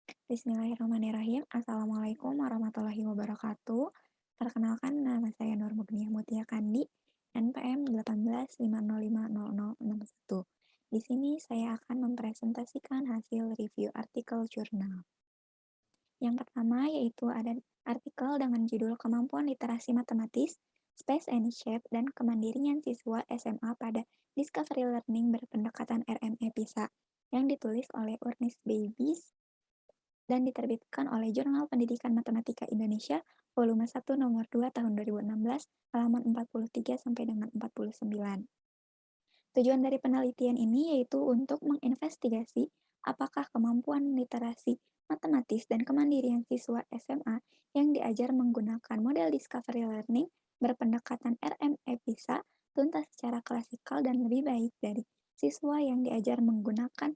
Bismillahirrahmanirrahim. Assalamualaikum warahmatullahi wabarakatuh. Perkenalkan, nama saya Nur Mugniah Mutia Kandi, NPM 1850500061. Di sini saya akan mempresentasikan hasil review artikel jurnal. Yang pertama yaitu ada artikel dengan judul Kemampuan Literasi Matematis, Space and Shape, dan Kemandirian Siswa SMA pada Discovery Learning Berpendekatan RME PISA yang ditulis oleh Urnis Babies dan diterbitkan oleh Jurnal Pendidikan Matematika Indonesia volume 1 nomor 2 tahun 2016 halaman 43 sampai dengan 49. Tujuan dari penelitian ini yaitu untuk menginvestigasi apakah kemampuan literasi matematis dan kemandirian siswa SMA yang diajar menggunakan model Discovery Learning berpendekatan RME PISA tuntas secara klasikal dan lebih baik dari siswa yang diajar menggunakan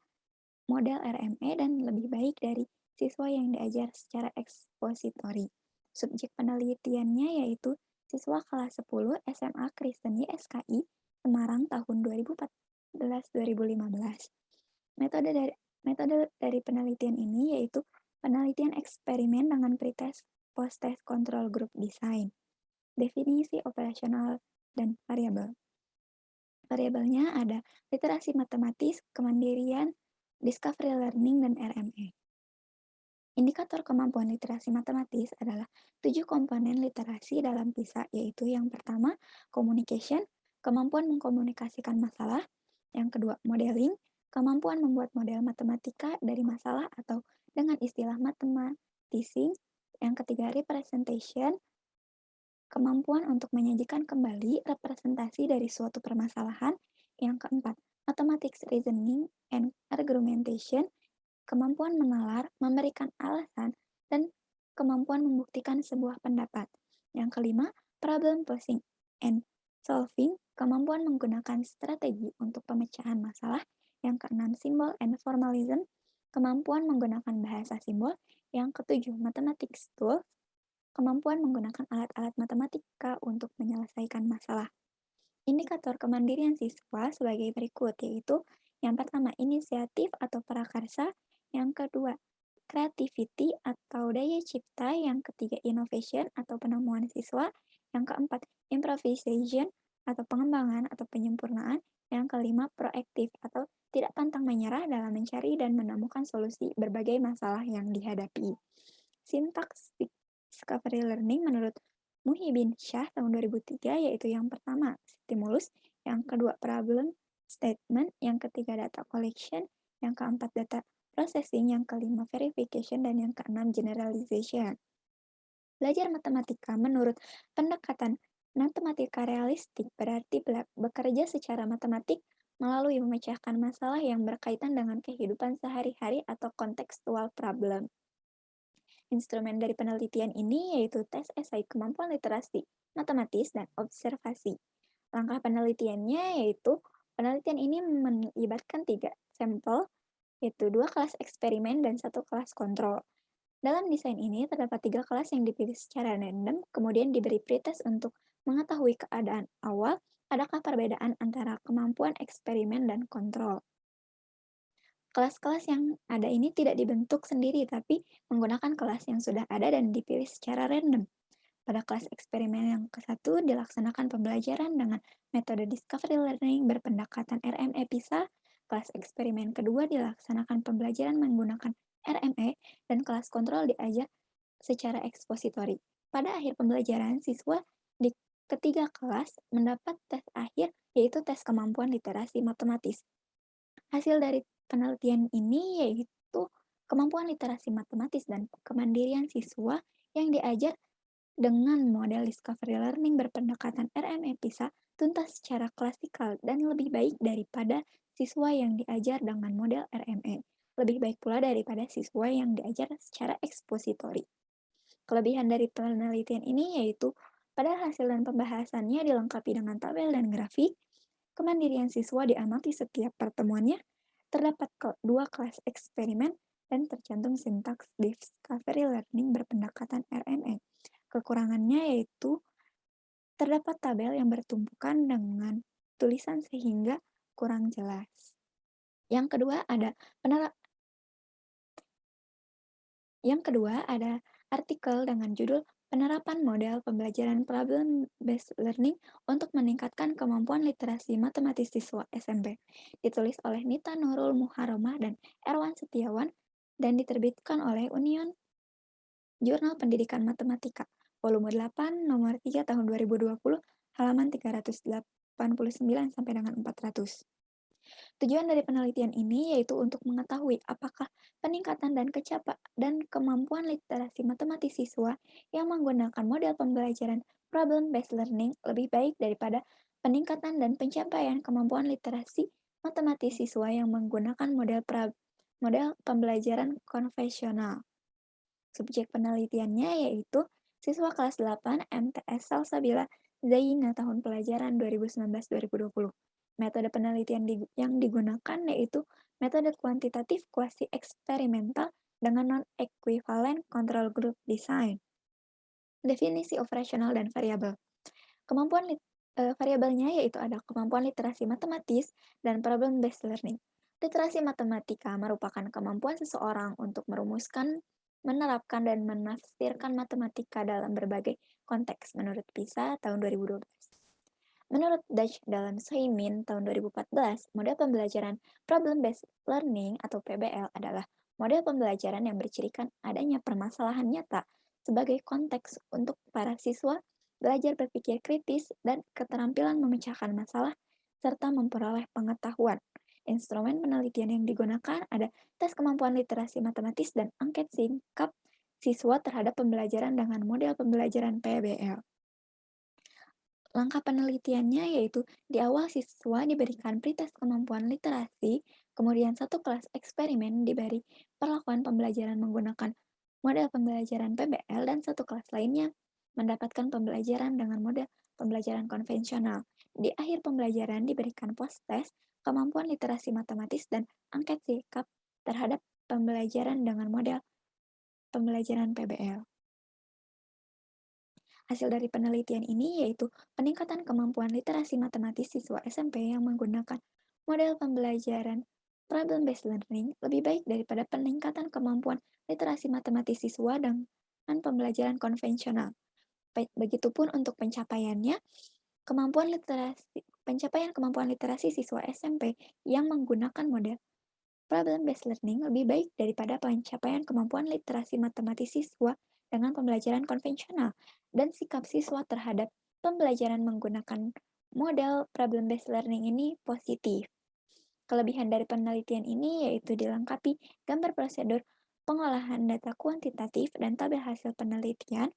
model RME dan lebih baik dari siswa yang diajar secara ekspositori. Subjek penelitiannya yaitu siswa kelas 10 SMA Kristen YSKI Semarang tahun 2014-2015. Metode dari penelitian ini yaitu penelitian eksperimen dengan pretest, post-test, control group design, definisi operasional, dan variabel. Variabelnya ada literasi matematis, kemandirian, discovery learning, dan RME. Indikator kemampuan literasi matematis adalah 7 komponen literasi dalam PISA, yaitu yang pertama, communication, kemampuan mengkomunikasikan masalah. Yang kedua, modeling, kemampuan membuat model matematika dari masalah atau dengan istilah mathematicing. Yang ketiga, representation, kemampuan untuk menyajikan kembali representasi dari suatu permasalahan. Yang keempat, mathematics reasoning and argumentation, kemampuan menalar, memberikan alasan, dan kemampuan membuktikan sebuah pendapat. Yang kelima, problem posing and solving, kemampuan menggunakan strategi untuk pemecahan masalah. Yang keenam, symbol and formalism, kemampuan menggunakan bahasa simbol. Yang ketujuh, mathematics tools, kemampuan menggunakan alat-alat matematika untuk menyelesaikan masalah. Indikator kemandirian siswa sebagai berikut, yaitu yang pertama, inisiatif atau prakarsa. Yang kedua, creativity atau daya cipta. Yang ketiga, innovation atau penemuan siswa. Yang keempat, improvisation atau pengembangan atau penyempurnaan. Yang kelima, proaktif atau tidak pantang menyerah dalam mencari dan menemukan solusi berbagai masalah yang dihadapi. Sintaks discovery learning menurut Muhyiddin Syah tahun 2003 yaitu yang pertama, stimulus, yang kedua, problem statement, yang ketiga, data collection, yang keempat, data processing, yang kelima, verification, dan yang keenam, generalization. Belajar matematika menurut pendekatan matematika realistik berarti bekerja secara matematik melalui memecahkan masalah yang berkaitan dengan kehidupan sehari-hari atau kontekstual problem. Instrumen dari penelitian ini yaitu tes esai kemampuan literasi, matematis, dan observasi. Langkah penelitiannya yaitu penelitian ini melibatkan 3 sampel, yaitu 2 kelas eksperimen dan 1 kelas kontrol. Dalam desain ini terdapat 3 kelas yang dipilih secara random, kemudian diberi pretest untuk mengetahui keadaan awal, adakah perbedaan antara kemampuan eksperimen dan kontrol. Kelas-kelas yang ada ini tidak dibentuk sendiri, tapi menggunakan kelas yang sudah ada dan dipilih secara random. Pada kelas eksperimen yang ke-1 dilaksanakan pembelajaran dengan metode Discovery Learning berpendekatan RME PISA, kelas eksperimen kedua dilaksanakan pembelajaran menggunakan RME, dan kelas kontrol diajar secara ekspositori. Pada akhir pembelajaran, siswa di ketiga kelas mendapat tes akhir, yaitu tes kemampuan literasi matematis. Hasil dari penelitian ini yaitu kemampuan literasi matematis dan kemandirian siswa yang diajar dengan model Discovery Learning berpendekatan RME PISA tuntas secara klasikal dan lebih baik daripada siswa yang diajar dengan model RME. Lebih baik pula daripada siswa yang diajar secara ekspositori. Kelebihan dari penelitian ini yaitu pada hasil dan pembahasannya dilengkapi dengan tabel dan grafik, kemandirian siswa diamati setiap pertemuannya, terdapat 2 kelas eksperimen, dan tercantum sintaks Discovery Learning berpendekatan RME. Kekurangannya yaitu terdapat tabel yang bertumpukan dengan tulisan sehingga kurang jelas. Yang kedua ada Yang kedua, ada artikel dengan judul Penerapan Model Pembelajaran Problem-Based Learning untuk Meningkatkan Kemampuan Literasi Matematis Siswa SMP, ditulis oleh Nita Nurul Muharramah dan Erwan Setiawan, dan diterbitkan oleh Union Jurnal Pendidikan Matematika, volume 8, nomor 3 tahun 2020, halaman 389 sampai dengan 400. Tujuan dari penelitian ini yaitu untuk mengetahui apakah peningkatan dan kemampuan literasi matematis siswa yang menggunakan model pembelajaran problem-based learning lebih baik daripada peningkatan dan pencapaian kemampuan literasi matematis siswa yang menggunakan model pembelajaran konvensional. Subjek penelitiannya yaitu siswa kelas 8 MTS Salsabila Zaina tahun pelajaran 2019-2020. Metode penelitian yang digunakan yaitu metode kuantitatif kuasi eksperimental dengan non-equivalent control group design. Definisi operasional dan variabel. Variabelnya yaitu ada kemampuan literasi matematis dan problem-based learning. Literasi matematika merupakan kemampuan seseorang untuk merumuskan, menerapkan, dan menafsirkan matematika dalam berbagai konteks menurut PISA tahun 2012. Menurut Dutch dalam Soimin tahun 2014, model pembelajaran problem-based learning atau PBL adalah model pembelajaran yang bercirikan adanya permasalahan nyata sebagai konteks untuk para siswa belajar berpikir kritis dan keterampilan memecahkan masalah serta memperoleh pengetahuan. Instrumen penelitian yang digunakan ada tes kemampuan literasi matematis dan angket sikap siswa terhadap pembelajaran dengan model pembelajaran PBL. Langkah penelitiannya yaitu di awal siswa diberikan pretest kemampuan literasi, kemudian satu kelas eksperimen diberi perlakuan pembelajaran menggunakan model pembelajaran PBL dan satu kelas lainnya mendapatkan pembelajaran dengan model pembelajaran konvensional. Di akhir pembelajaran diberikan post-test kemampuan literasi matematis dan angket sikap terhadap pembelajaran dengan model pembelajaran PBL. Hasil dari penelitian ini yaitu peningkatan kemampuan literasi matematis siswa SMP yang menggunakan model pembelajaran problem-based learning lebih baik daripada peningkatan kemampuan literasi matematis siswa dengan pembelajaran konvensional. Begitupun untuk pencapaian kemampuan literasi siswa SMP yang menggunakan model problem-based learning lebih baik daripada pencapaian kemampuan literasi matematis siswa dengan pembelajaran konvensional, dan sikap siswa terhadap pembelajaran menggunakan model problem-based learning ini positif. Kelebihan dari penelitian ini yaitu dilengkapi gambar prosedur pengolahan data kuantitatif dan tabel hasil penelitian,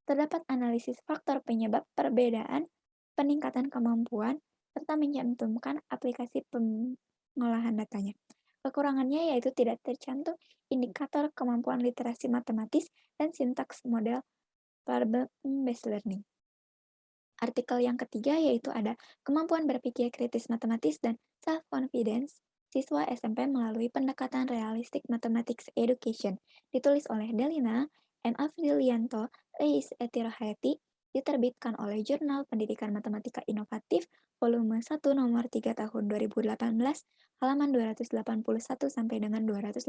terdapat analisis faktor penyebab perbedaan peningkatan kemampuan, serta mencantumkan aplikasi pengolahan datanya. Kekurangannya yaitu tidak tercantum indikator kemampuan literasi matematis dan sintaks model problem-based learning. Artikel yang ketiga yaitu ada kemampuan berpikir kritis matematis dan self-confidence siswa SMP melalui pendekatan realistic mathematics education, ditulis oleh Delina M. Afrilianto, Leis Etirohayati, diterbitkan oleh Jurnal Pendidikan Matematika Inovatif, volume 1 nomor 3 tahun 2018, halaman 281 sampai dengan 288.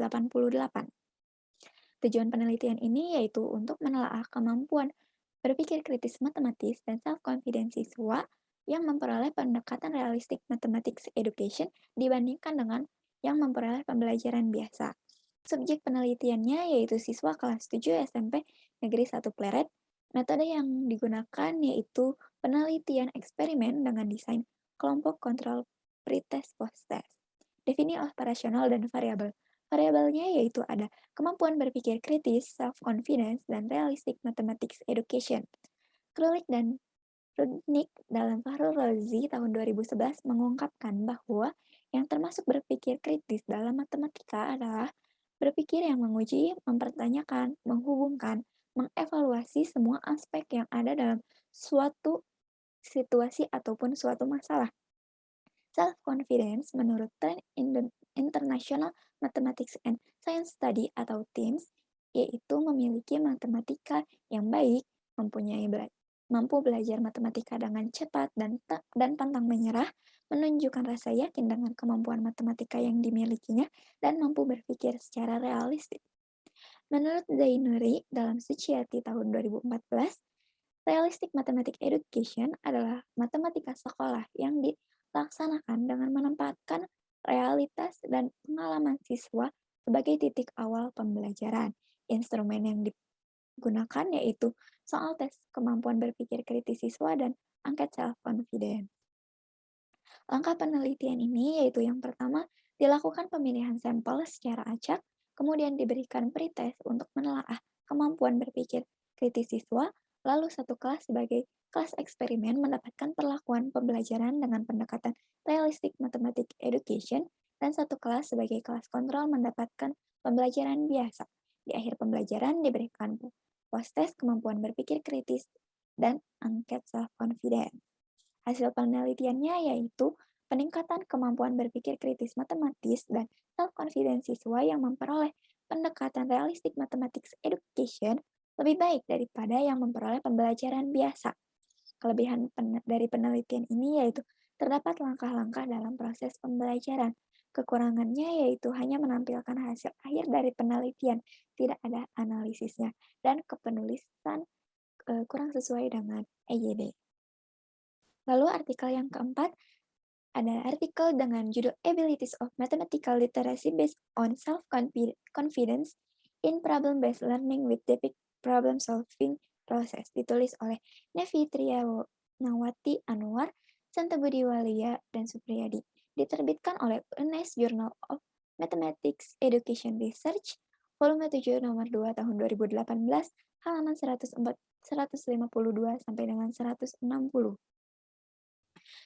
Tujuan penelitian ini yaitu untuk menelaah kemampuan berpikir kritis matematis dan self-confidence siswa yang memperoleh pendekatan realistic mathematics education dibandingkan dengan yang memperoleh pembelajaran biasa. Subjek penelitiannya yaitu siswa kelas 7 SMP Negeri 1 Pleret. Metode yang digunakan yaitu penelitian eksperimen dengan desain kelompok kontrol pretest post-test. Definisi operasional dan variabel. Variabelnya yaitu ada kemampuan berpikir kritis, self-confidence, dan realistic mathematics education. Krulik dan Rudnick dalam Fahrul Razi tahun 2011 mengungkapkan bahwa yang termasuk berpikir kritis dalam matematika adalah berpikir yang menguji, mempertanyakan, menghubungkan, mengevaluasi semua aspek yang ada dalam suatu situasi ataupun suatu masalah. Self-confidence menurut Trend International Mathematics and Science Study atau TIMSS yaitu memiliki matematika yang baik, mampu belajar matematika dengan cepat dan pantang menyerah, menunjukkan rasa yakin dengan kemampuan matematika yang dimilikinya, dan mampu berpikir secara realistis. Menurut Zainuri dalam Suciati tahun 2014, realistic mathematics education adalah matematika sekolah yang dilaksanakan dengan menempatkan realitas dan pengalaman siswa sebagai titik awal pembelajaran. Instrumen yang digunakan yaitu soal tes kemampuan berpikir kritis siswa dan angket self-confidence. Langkah penelitian ini yaitu yang pertama, dilakukan pemilihan sampel secara acak, kemudian diberikan pretest untuk menelaah kemampuan berpikir kritis siswa, lalu satu kelas sebagai kelas eksperimen mendapatkan perlakuan pembelajaran dengan pendekatan realistic mathematics education, dan satu kelas sebagai kelas kontrol mendapatkan pembelajaran biasa. Di akhir pembelajaran diberikan post-test kemampuan berpikir kritis dan angket self-confidence. Hasil penelitiannya yaitu peningkatan kemampuan berpikir kritis matematis dan self-confidence siswa yang memperoleh pendekatan realistic mathematics education lebih baik daripada yang memperoleh pembelajaran biasa. Kelebihan dari penelitian ini yaitu terdapat langkah-langkah dalam proses pembelajaran. Kekurangannya yaitu hanya menampilkan hasil akhir dari penelitian, tidak ada analisisnya, dan kepenulisan kurang sesuai dengan EYD. Lalu artikel yang keempat, ada artikel dengan judul Abilities of Mathematical Literacy Based on Self-Confidence in Problem-Based Learning with Depict Problem Solving Process, ditulis oleh Nevi Trianawati Anwar, Santebudi Walia, dan Supriyadi. Diterbitkan oleh UNES Journal of Mathematics Education Research, volume 7 nomor 2 tahun 2018, halaman 152 sampai dengan 160.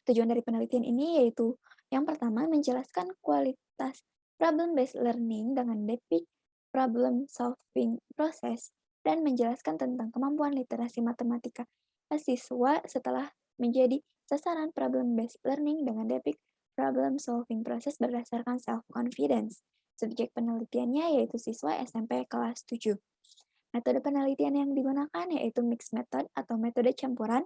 Tujuan dari penelitian ini yaitu yang pertama menjelaskan kualitas problem-based learning dengan depict problem solving process dan menjelaskan tentang kemampuan literasi matematika siswa setelah menjadi sasaran problem-based learning dengan depict problem solving process berdasarkan self-confidence. Subjek penelitiannya yaitu siswa SMP kelas 7. Metode penelitian yang digunakan yaitu mixed method atau metode campuran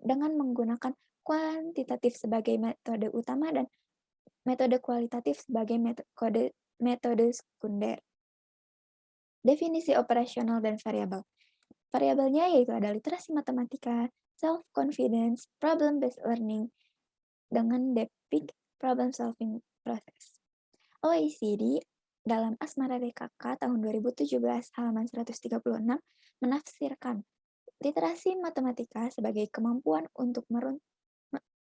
dengan menggunakan kuantitatif sebagai metode utama dan metode kualitatif sebagai metode sekunder. Definisi operasional dan variabel. Variabelnya yaitu ada literasi matematika, self-confidence, problem-based learning, dengan depict problem solving process. OECD dalam Asmara DKK tahun 2017 halaman 136 menafsirkan literasi matematika sebagai kemampuan untuk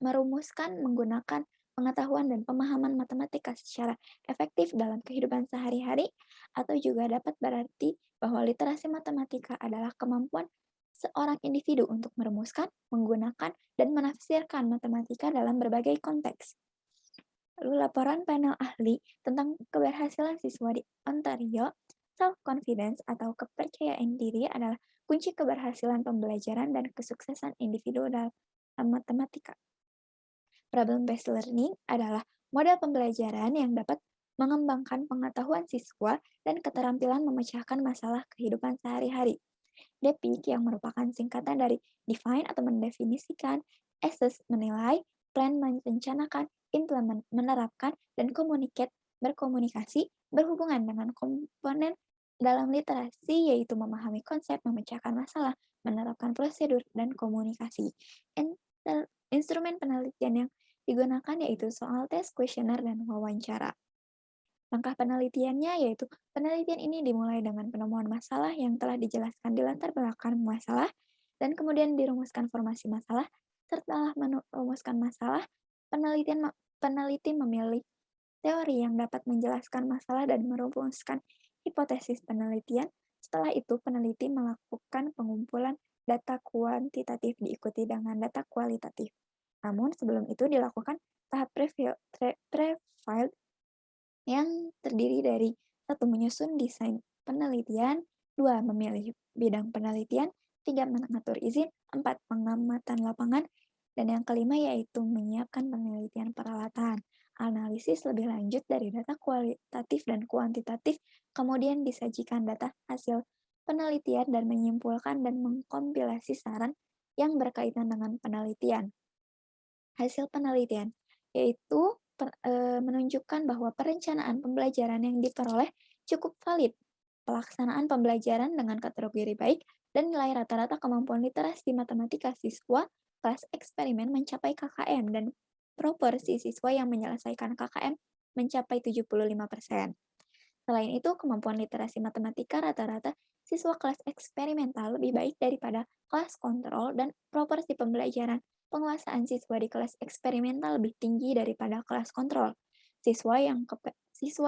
merumuskan menggunakan pengetahuan dan pemahaman matematika secara efektif dalam kehidupan sehari-hari, atau juga dapat berarti bahwa literasi matematika adalah kemampuan seorang individu untuk merumuskan, menggunakan, dan menafsirkan matematika dalam berbagai konteks. Lalu laporan panel ahli tentang keberhasilan siswa di Ontario, self-confidence atau kepercayaan diri adalah kunci keberhasilan pembelajaran dan kesuksesan individu dalam matematika. Problem-based learning adalah model pembelajaran yang dapat mengembangkan pengetahuan siswa dan keterampilan memecahkan masalah kehidupan sehari-hari. DEPIC yang merupakan singkatan dari define atau mendefinisikan, assess menilai, plan merencanakan, implement menerapkan, dan communicate berkomunikasi berhubungan dengan komponen dalam literasi yaitu memahami konsep, memecahkan masalah, menerapkan prosedur, dan komunikasi. Instrumen penelitian yang digunakan yaitu soal tes, kuesioner, dan wawancara. Langkah penelitiannya yaitu penelitian ini dimulai dengan penemuan masalah yang telah dijelaskan di latar belakang masalah dan kemudian dirumuskan formasi masalah. Setelah merumuskan masalah, peneliti memilih teori yang dapat menjelaskan masalah dan merumuskan hipotesis penelitian. Setelah itu, peneliti melakukan pengumpulan data kuantitatif diikuti dengan data kualitatif. Namun, sebelum itu dilakukan tahap pre-filed yang terdiri dari 1. Menyusun desain penelitian, 2. Memilih bidang penelitian, 3. Mengatur izin, 4. Pengamatan lapangan, dan yang kelima yaitu menyiapkan penelitian peralatan. Analisis lebih lanjut dari data kualitatif dan kuantitatif, kemudian disajikan data hasil penelitian dan menyimpulkan dan mengkompilasi saran yang berkaitan dengan penelitian. Hasil penelitian yaitu menunjukkan bahwa perencanaan pembelajaran yang diperoleh cukup valid. Pelaksanaan pembelajaran dengan kategori baik dan nilai rata-rata kemampuan literasi matematika siswa kelas eksperimen mencapai KKM dan proporsi siswa yang menyelesaikan KKM mencapai 75%. Selain itu, kemampuan literasi matematika rata-rata siswa kelas eksperimental lebih baik daripada kelas kontrol dan proporsi pembelajaran penguasaan siswa di kelas eksperimental lebih tinggi daripada kelas kontrol. Siswa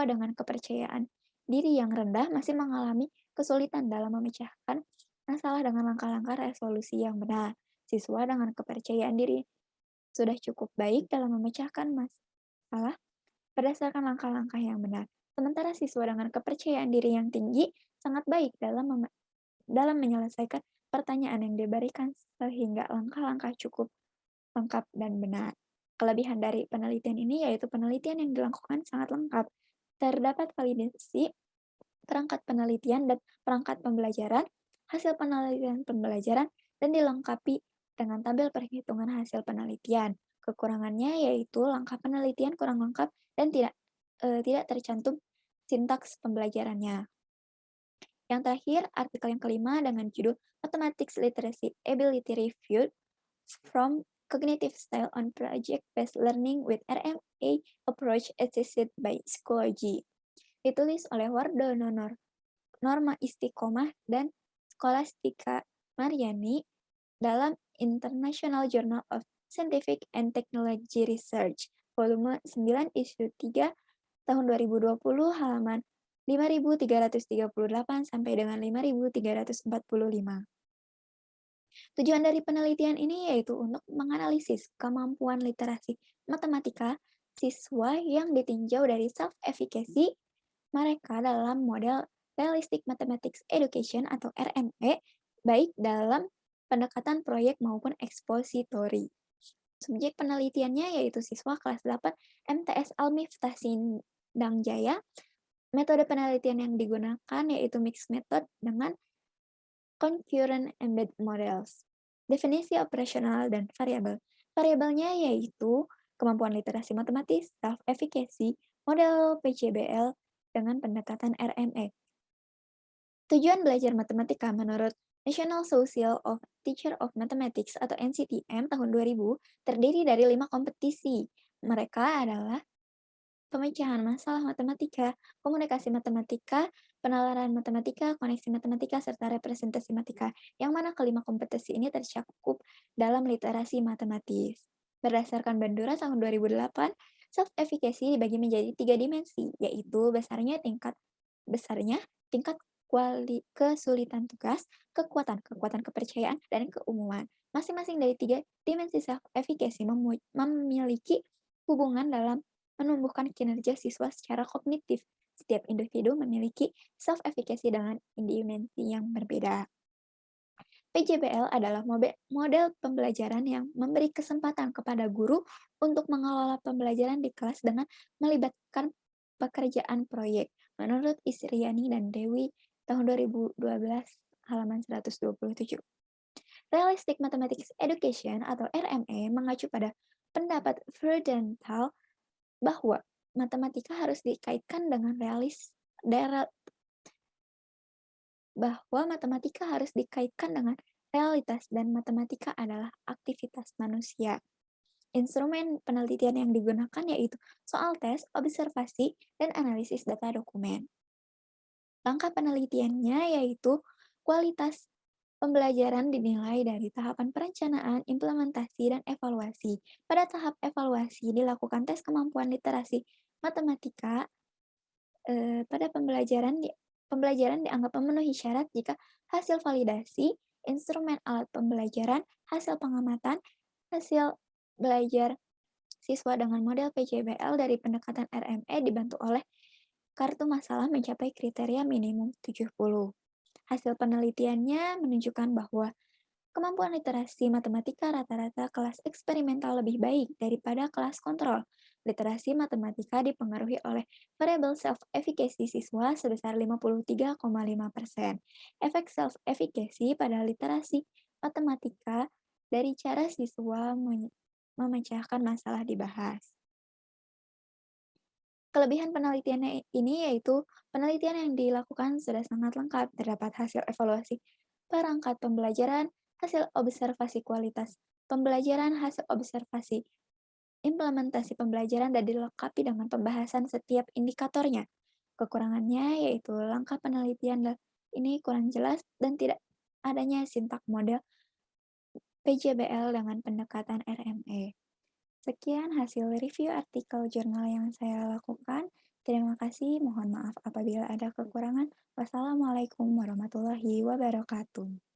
dengan kepercayaan diri yang rendah masih mengalami kesulitan dalam memecahkan masalah dengan langkah-langkah resolusi yang benar. Siswa dengan kepercayaan diri sudah cukup baik dalam memecahkan masalah berdasarkan langkah-langkah yang benar. Sementara siswa dengan kepercayaan diri yang tinggi sangat baik dalam menyelesaikan pertanyaan yang diberikan sehingga langkah-langkah cukup lengkap dan benar. Kelebihan dari penelitian ini yaitu penelitian yang dilakukan sangat lengkap. Terdapat validasi perangkat penelitian dan perangkat pembelajaran, hasil penelitian pembelajaran, dan dilengkapi dengan tabel perhitungan hasil penelitian. Kekurangannya yaitu langkah penelitian kurang lengkap dan tidak tercantum sintaks pembelajarannya. Yang terakhir, artikel yang kelima dengan judul Mathematics Literacy Ability Review from Cognitive Style on Project-Based Learning with RMA Approach Assisted by Psychology. Ditulis oleh Wardono Norma Istiqomah dan Scholastica Mariani dalam International Journal of Scientific and Technology Research, volume 9, issue 3, tahun 2020, halaman 5338 sampai dengan 5345. Tujuan dari penelitian ini yaitu untuk menganalisis kemampuan literasi matematika siswa yang ditinjau dari self-efficacy mereka dalam model Realistic Mathematics Education atau RME, baik dalam pendekatan proyek maupun ekspositori. Subjek penelitiannya yaitu siswa kelas 8 MTS Al-Miftah Sindang Jaya. Metode penelitian yang digunakan yaitu mixed method dengan concurrent embedded models. Definisi operasional dan variabel. Variabelnya yaitu kemampuan literasi matematis, self-efficacy, model PCBL dengan pendekatan RME. Tujuan belajar matematika menurut National Council of Teachers of Mathematics atau NCTM tahun 2000 terdiri dari 5 kompetisi. Mereka adalah pemecahan masalah matematika, komunikasi matematika, penalaran matematika, koneksi matematika, serta representasi matematika, yang mana kelima kompetisi ini tercakup dalam literasi matematis. Berdasarkan Bandura tahun 2008, self-efficacy dibagi menjadi 3 dimensi, yaitu tingkat kesulitan tugas, kekuatan kepercayaan, dan keumuman. Masing-masing dari 3 dimensi self-efficacy memiliki hubungan dalam menumbuhkan kinerja siswa secara kognitif. Setiap individu memiliki self-efficacy dengan dimensi yang berbeda. PJBL adalah model pembelajaran yang memberi kesempatan kepada guru untuk mengelola pembelajaran di kelas dengan melibatkan pekerjaan proyek. Menurut Isriani dan Dewi tahun 2012 halaman 127. Realistic Mathematics Education atau RME mengacu pada pendapat Freudenthal bahwa matematika harus dikaitkan dengan realitas dan matematika adalah aktivitas manusia. Instrumen penelitian yang digunakan yaitu soal tes, observasi, dan analisis data dokumen. Langkah penelitiannya yaitu kualitas pembelajaran dinilai dari tahapan perencanaan, implementasi, dan evaluasi. Pada tahap evaluasi dilakukan tes kemampuan literasi matematika. Pada pembelajaran dianggap memenuhi syarat jika hasil validasi, instrumen alat pembelajaran, hasil pengamatan, hasil belajar siswa dengan model PJBL dari pendekatan RME dibantu oleh kartu masalah mencapai kriteria minimum 70. Hasil penelitiannya menunjukkan bahwa kemampuan literasi matematika rata-rata kelas eksperimental lebih baik daripada kelas kontrol. Literasi matematika dipengaruhi oleh variabel self-efficacy siswa sebesar 53,5%. Efek self-efficacy pada literasi matematika dari cara siswa memecahkan masalah dibahas. Kelebihan penelitiannya ini yaitu penelitian yang dilakukan sudah sangat lengkap, terdapat hasil evaluasi perangkat pembelajaran, hasil observasi kualitas pembelajaran, hasil observasi implementasi pembelajaran, dan dilengkapi dengan pembahasan setiap indikatornya. Kekurangannya yaitu langkah penelitian ini kurang jelas dan tidak adanya sintak model PJBL dengan pendekatan RME. Sekian hasil review artikel jurnal yang saya lakukan. Terima kasih, mohon maaf apabila ada kekurangan. Wassalamualaikum warahmatullahi wabarakatuh.